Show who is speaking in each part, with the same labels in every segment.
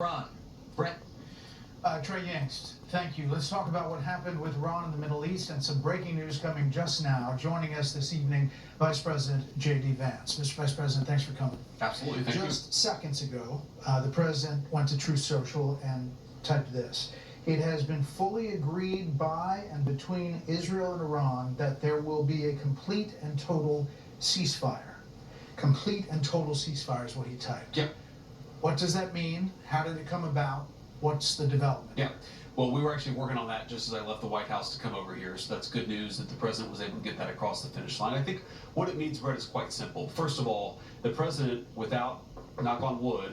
Speaker 1: Ron, Brett.
Speaker 2: Trey Yangst, thank you. Let's talk about what happened with Iran in the Middle East and some breaking news coming just now. Joining us this evening, Vice President J.D. Vance. Mr. Vice President, thanks for coming.
Speaker 1: Absolutely, thank you.
Speaker 2: Just seconds ago, the President went to Truth Social and typed this. It has been fully agreed by and between Israel and Iran that there will be a complete and total ceasefire. Complete and total ceasefire is what he typed.
Speaker 1: Yep.
Speaker 2: What does that mean? How did it come about? What's the development?
Speaker 1: Yeah. Well, we were actually working on that just as I left the White House to come over here, so that's good news that the President was able to get that across the finish line. I think what it means, Brett, is quite simple. First of all, the President, without, knock on wood,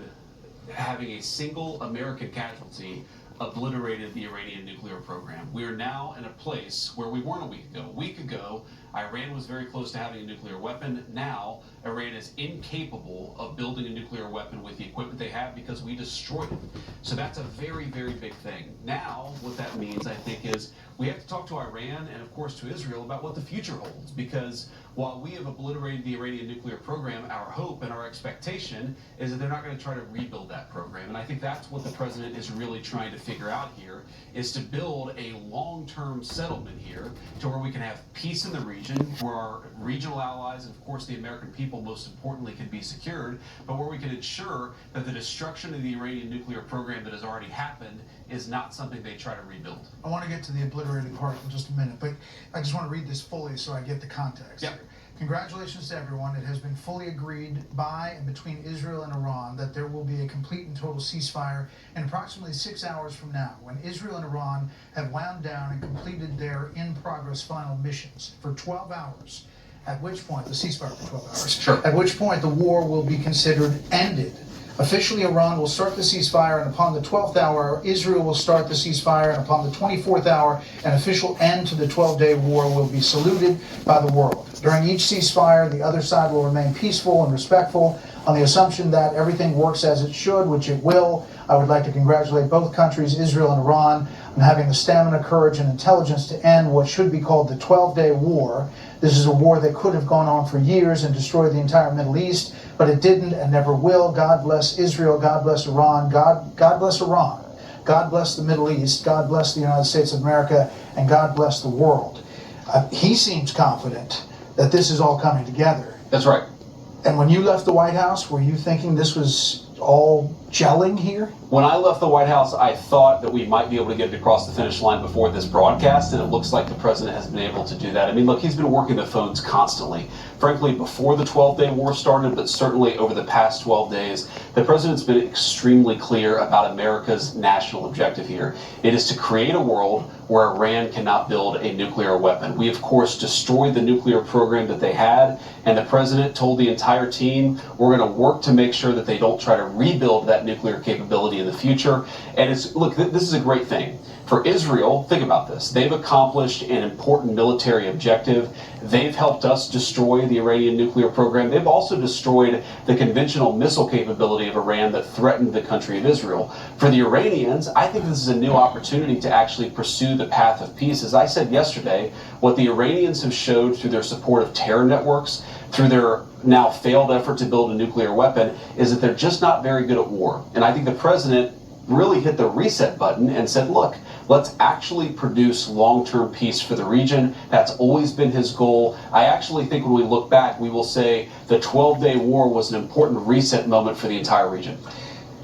Speaker 1: having a single American casualty, obliterated the Iranian nuclear program. We are now in a place where we weren't a week ago. A week ago, Iran was very close to having a nuclear weapon. Now, Iran is incapable of building a nuclear weapon with the equipment they have because we destroyed it. So that's a very, very big thing. Now, what that means, I think, is we have to talk to Iran and, of course, to Israel about what the future holds. Because while we have obliterated the Iranian nuclear program, our hope and our expectation is that they're not going to try to rebuild that program. And I think that's what the President is really trying to figure out here, is to build a long-term settlement here to where we can have peace in the region, where our regional allies and, of course, the American people, most importantly, can be secured, but where we can ensure that the destruction of the Iranian nuclear program that has already happened is not something they try to rebuild.
Speaker 2: I want to get to the obliterated part in just a minute, but I just want to read this fully so I get the context.
Speaker 1: Yep.
Speaker 2: Here. Congratulations to everyone. It has been fully agreed by and between Israel and Iran that there will be a complete and total ceasefire in approximately 6 hours from now, when Israel and Iran have wound down and completed their in-progress final missions for 12 hours, at which point, the ceasefire for 12 hours,
Speaker 1: Sure.
Speaker 2: at which point the war will be considered ended. Officially, Iran will start the ceasefire, and upon the 12th hour, Israel will start the ceasefire, and upon the 24th hour, an official end to the 12-day war will be saluted by the world. During each ceasefire, the other side will remain peaceful and respectful on the assumption that everything works as it should, which it will. I would like to congratulate both countries, Israel and Iran, on having the stamina, courage, and intelligence to end what should be called the 12-day war. This is a war that could have gone on for years and destroyed the entire Middle East, but it didn't and never will. God bless Israel. God bless Iran. God bless Iran. God bless the Middle East. God bless the United States of America. And God bless the world. He seems confident that this is all coming together.
Speaker 1: That's right.
Speaker 2: And when you left the White House, were you thinking this was all gelling here?
Speaker 1: When I left the White House, I thought that we might be able to get it across the finish line before this broadcast, and it looks like the President has been able to do that. I mean, look, he's been working the phones constantly. Frankly, before the 12-day war started, but certainly over the past 12 days, the President's been extremely clear about America's national objective here. It is to create a world where Iran cannot build a nuclear weapon. We, of course, destroyed the nuclear program that they had, and the President told the entire team, we're going to work to make sure that they don't try to rebuild that nuclear capability in the future. And it's, look, this is a great thing. For Israel, think about this. They've accomplished an important military objective. They've helped us destroy the Iranian nuclear program. They've also destroyed the conventional missile capability of Iran that threatened the country of Israel. For the Iranians, I think this is a new opportunity to actually pursue the path of peace. As I said yesterday, what the Iranians have showed through their support of terror networks, through their now failed effort to build a nuclear weapon, is that they're just not very good at war. And I think the President really hit the reset button and said, look, let's actually produce long-term peace for the region. That's always been his goal. I actually think when we look back, we will say the 12-day war was an important reset moment for the entire region.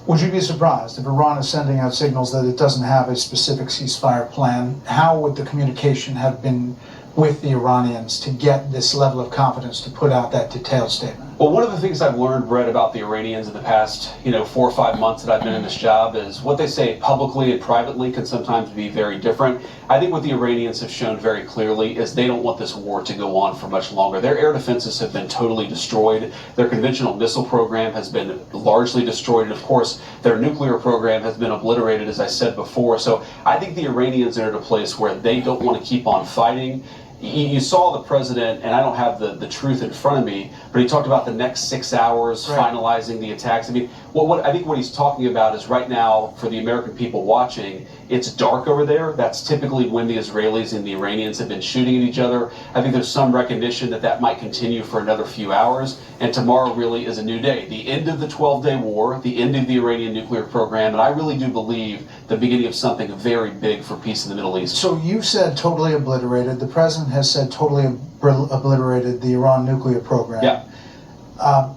Speaker 2: Would you be surprised if Iran is sending out signals that it doesn't have a specific ceasefire plan? How would the communication have been with the Iranians to get this level of confidence to put out that detailed statement?
Speaker 1: Well, one of the things I've learned, Brett, about the Iranians in the past, 4 or 5 months that I've been in this job is what they say publicly and privately can sometimes be very different. I think what the Iranians have shown very clearly is they don't want this war to go on for much longer. Their air defenses have been totally destroyed. Their conventional missile program has been largely destroyed. And of course, their nuclear program has been obliterated, as I said before. So I think the Iranians are at a place where they don't want to keep on fighting. You saw the President, and I don't have the truth in front of me, but he talked about the next 6 hours,
Speaker 2: right,
Speaker 1: finalizing the attacks. I mean, Well, what I think what he's talking about is right now, for the American people watching, it's dark over there. That's typically when the Israelis and the Iranians have been shooting at each other. I think there's some recognition that that might continue for another few hours, and tomorrow really is a new day. The end of the 12-day war, the end of the Iranian nuclear program, and I really do believe the beginning of something very big for peace in the Middle East.
Speaker 2: So you said totally obliterated. The president has said totally obliterated the Iran nuclear program.
Speaker 1: Yeah.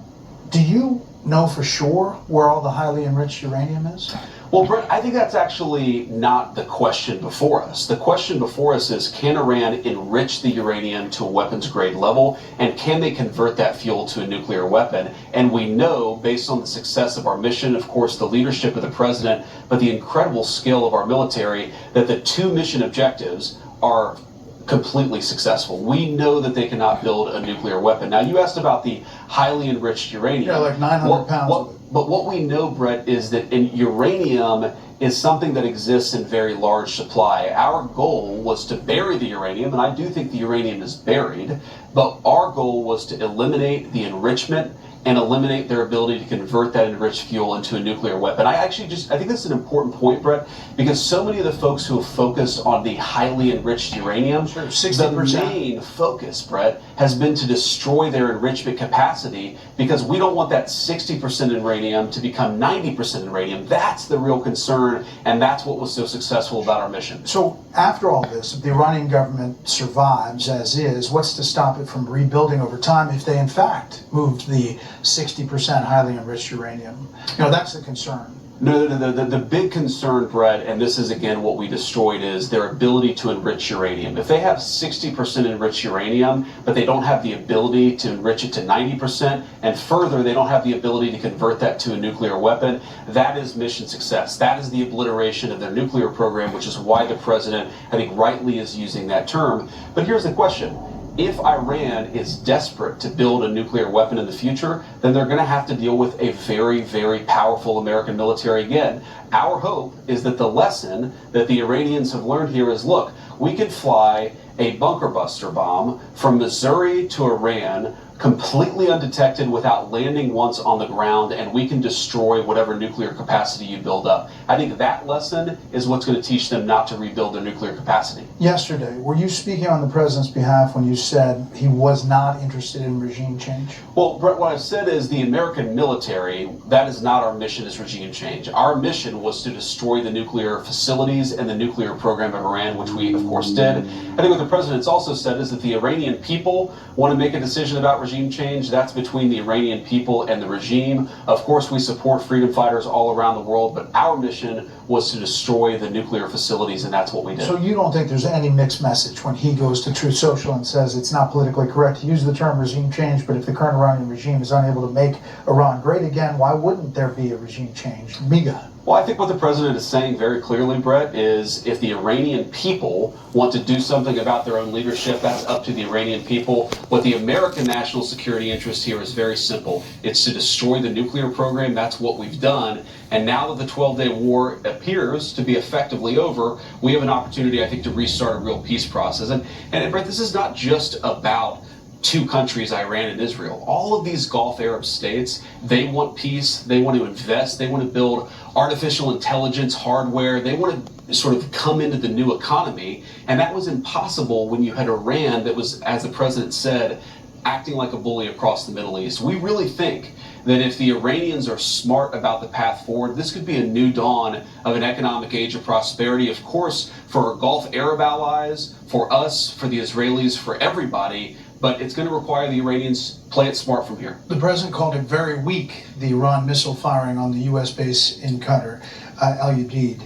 Speaker 2: Do you know for sure where all the highly enriched uranium is?
Speaker 1: Well, Brett, I think that's actually not the question before us. The question before us is, can Iran enrich the uranium to a weapons grade level, and can they convert that fuel to a nuclear weapon? And we know, based on the success of our mission, of course, the leadership of the president, but the incredible skill of our military, that the two mission objectives are completely successful. We know that they cannot build a nuclear weapon. Now, you asked about the highly enriched uranium.
Speaker 2: Yeah, like 900 pounds of it.
Speaker 1: But what we know, Brett, is that uranium is something that exists in very large supply. Our goal was to bury the uranium, and I do think the uranium is buried, but our goal was to eliminate the enrichment and eliminate their ability to convert that enriched fuel into a nuclear weapon. I think that's an important point, Brett, because so many of the folks who have focused on the highly enriched uranium,
Speaker 2: sure, 60%.
Speaker 1: The main focus, Brett, has been to destroy their enrichment capacity, because we don't want that 60% uranium to become 90% uranium. That's the real concern, and that's what was so successful about our mission.
Speaker 2: So after all this, if the Iranian government survives as is, what's to stop it from rebuilding over time if they in fact moved the 60% highly enriched uranium? You know, that's the concern.
Speaker 1: No, the big concern, Brett, and this is again what we destroyed, is their ability to enrich uranium. If they have 60% enriched uranium, but they don't have the ability to enrich it to 90%, and further, they don't have the ability to convert that to a nuclear weapon, that is mission success. That is the obliteration of their nuclear program, which is why the president, I think, rightly is using that term. But here's the question. If Iran is desperate to build a nuclear weapon in the future, then they're going to have to deal with a very, very powerful American military again. Our hope is that the lesson that the Iranians have learned here is, look, we could fly a bunker buster bomb from Missouri to Iran completely undetected without landing once on the ground, and we can destroy whatever nuclear capacity you build up. I think that lesson is what's going to teach them not to rebuild their nuclear capacity.
Speaker 2: Yesterday, were you speaking on the president's behalf when you said he was not interested in regime change?
Speaker 1: Well, Brett, what I've said is the American military, that is not our mission, is regime change. Our mission was to destroy the nuclear facilities and the nuclear program of Iran, which we, of course, did. I think what the president's also said is that the Iranian people want to make a decision about regime change. That's between the Iranian people and the regime. Of course, we support freedom fighters all around the world, but our mission was to destroy the nuclear facilities, and that's what we did.
Speaker 2: So you don't think there's any mixed message when he goes to Truth Social and says it's not politically correct to use the term regime change, but if the current Iranian regime is unable to make Iran great again, why wouldn't there be a regime change? Miga.
Speaker 1: Well, I think what the president is saying very clearly, Brett, is if the Iranian people want to do something about their own leadership, that's up to the Iranian people. What the American national security interest here is very simple. It's to destroy the nuclear program. That's what we've done. And now that the 12-day war appears to be effectively over, we have an opportunity, I think, to restart a real peace process. And Brett, this is not just about two countries, Iran and Israel. All of these Gulf Arab states, they want peace, they want to invest, they want to build artificial intelligence hardware, they want to sort of come into the new economy, and that was impossible when you had Iran that was, as the president said, acting like a bully across the Middle East. We really think that if the Iranians are smart about the path forward, this could be a new dawn of an economic age of prosperity, of course, for our Gulf Arab allies, for us, for the Israelis, for everybody. But it's going to require the Iranians play it smart from here.
Speaker 2: The president called it very weak, the Iran missile firing on the U.S. base in Qatar, Al Udeid.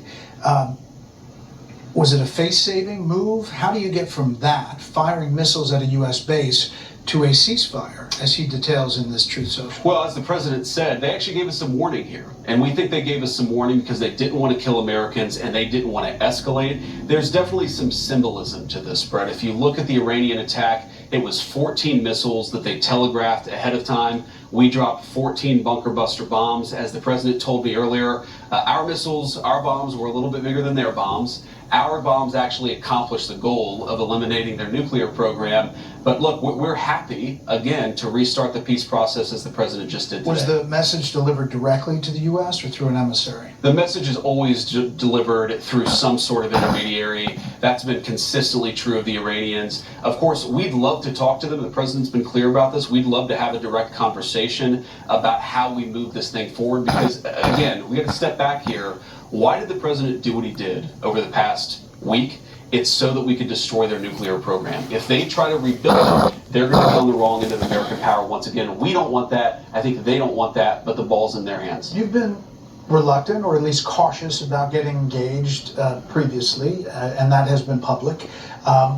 Speaker 2: Was it a face-saving move? How do you get from that, firing missiles at a U.S. base, to a ceasefire, as he details in this Truth Social?
Speaker 1: Well, as the president said, they actually gave us some warning here. And we think they gave us some warning because they didn't want to kill Americans and they didn't want to escalate. There's definitely some symbolism to this, Brett. If you look at the Iranian attack, it was 14 missiles that they telegraphed ahead of time. We dropped 14 bunker buster bombs. As the president told me earlier, our missiles, our bombs were a little bit bigger than their bombs. Our bombs actually accomplished the goal of eliminating their nuclear program. But look, we're happy, again, to restart the peace process as the president just did today.
Speaker 2: Was the message delivered directly to the U.S. or through an emissary?
Speaker 1: The message is always delivered through some sort of intermediary. That's been consistently true of the Iranians. Of course, we'd love to talk to them. The president's been clear about this. We'd love to have a direct conversation about how we move this thing forward because, again, we have to step back here. Why did the president do what he did over the past week? It's so that we could destroy their nuclear program. If they try to rebuild it, they're going to be on the wrong end of American power once again. We don't want that. I think they don't want that, but the ball's in their hands.
Speaker 2: You've been reluctant or at least cautious about getting engaged previously, and that has been public.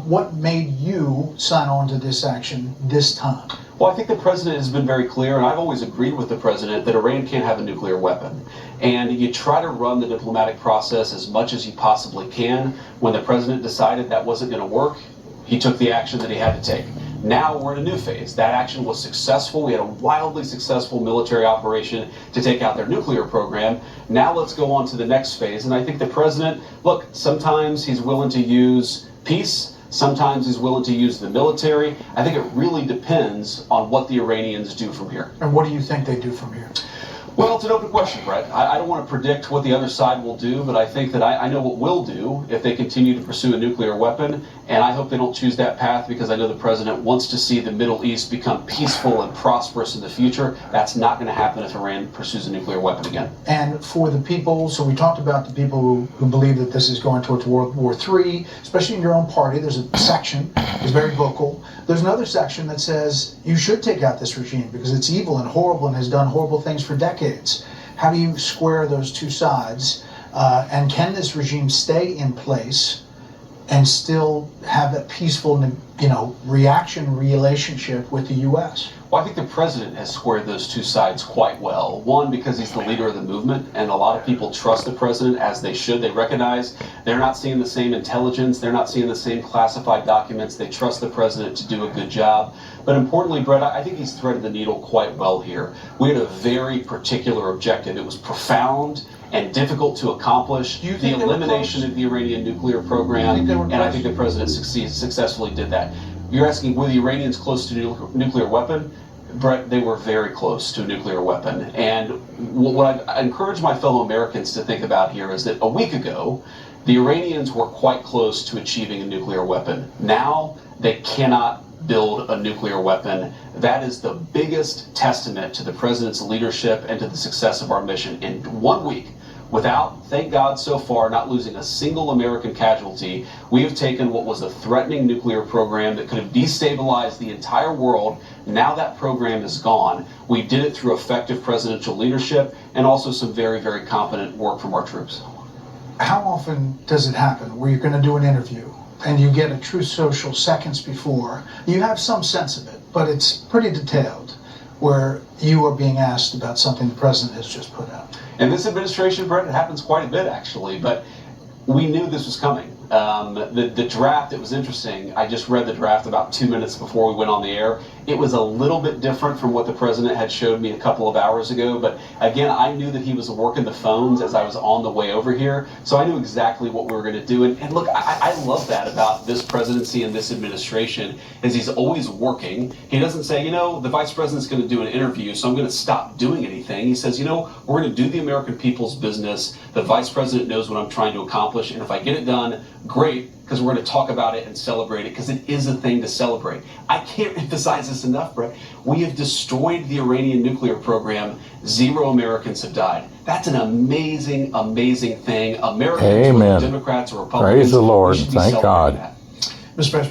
Speaker 2: What made you sign on to this action this time?
Speaker 1: Well, I think the president has been very clear, and I've always agreed with the president that Iran can't have a nuclear weapon. And you try to run the diplomatic process as much as you possibly can. When the president decided that wasn't going to work, he took the action that he had to take. Now we're in a new phase. That action was successful. We had a wildly successful military operation to take out their nuclear program. Now let's go on to the next phase. And I think the president, look, sometimes he's willing to use peace. Sometimes he's willing to use the military. I think it really depends on what the Iranians do from here.
Speaker 2: And what do you think they do from here?
Speaker 1: Well, it's an open question, Brett. I don't want to predict what the other side will do, but I think that I know what we'll do if they continue to pursue a nuclear weapon, and I hope they don't choose that path because I know the president wants to see the Middle East become peaceful and prosperous in the future. That's not going to happen if Iran pursues a nuclear weapon again.
Speaker 2: And for the people, so we talked about the people who believe that this is going towards World War III, especially in your own party. There's a section that's very vocal. There's another section that says you should take out this regime because it's evil and horrible and has done horrible things for decades. How do you square those two sides? And can this regime stay in place and still have that peaceful, reaction relationship with the U.S.?
Speaker 1: Well, I think the president has squared those two sides quite well. One, because he's the leader of the movement, and a lot of people trust the president as they should. They recognize they're not seeing the same intelligence. They're not seeing the same classified documents. They trust the president to do a good job. But importantly, Brett, I think he's threaded the needle quite well here. We had a very particular objective. It was profound and difficult to accomplish, the elimination of the Iranian nuclear program, and I think the president successfully did that. You're asking, were the Iranians close to a nuclear weapon? Brett, they were very close to a nuclear weapon. And what I encourage my fellow Americans to think about here is that a week ago, the Iranians were quite close to achieving a nuclear weapon. Now, they cannot build a nuclear weapon. That is the biggest testament to the president's leadership and to the success of our mission. In 1 week, without, thank God so far, not losing a single American casualty, we have taken what was a threatening nuclear program that could have destabilized the entire world. Now that program is gone. We did it through effective presidential leadership and also some very, very competent work from our troops.
Speaker 2: How often does it happen where you're going to do an interview and you get a Truth Social seconds before? You have some sense of it, but it's pretty detailed, where you are being asked about something the president has just put out.
Speaker 1: In this administration, Brett, it happens quite a bit, actually, but we knew this was coming. The draft, it was interesting. I just read the draft about 2 minutes before we went on the air. It was a little bit different from what the president had showed me a couple of hours ago, but again, I knew that he was working the phones as I was on the way over here, so I knew exactly what we were going to do. And look, I love that about this presidency and this administration, is he's always working. He doesn't say, the vice president's going to do an interview, so I'm going to stop doing anything. He says, we're going to do the American people's business. The vice president knows what I'm trying to accomplish, and if I get it done, great, because we're going to talk about it and celebrate it, because it is a thing to celebrate. I can't emphasize this enough, Brett. We have destroyed the Iranian nuclear program. 0 Americans have died. That's an amazing, amazing thing. Americans, whether Democrats or Republicans,
Speaker 3: Praise the Lord.
Speaker 1: we should be
Speaker 3: Thank
Speaker 1: celebrating
Speaker 3: God.
Speaker 1: that.
Speaker 2: Mr. Vice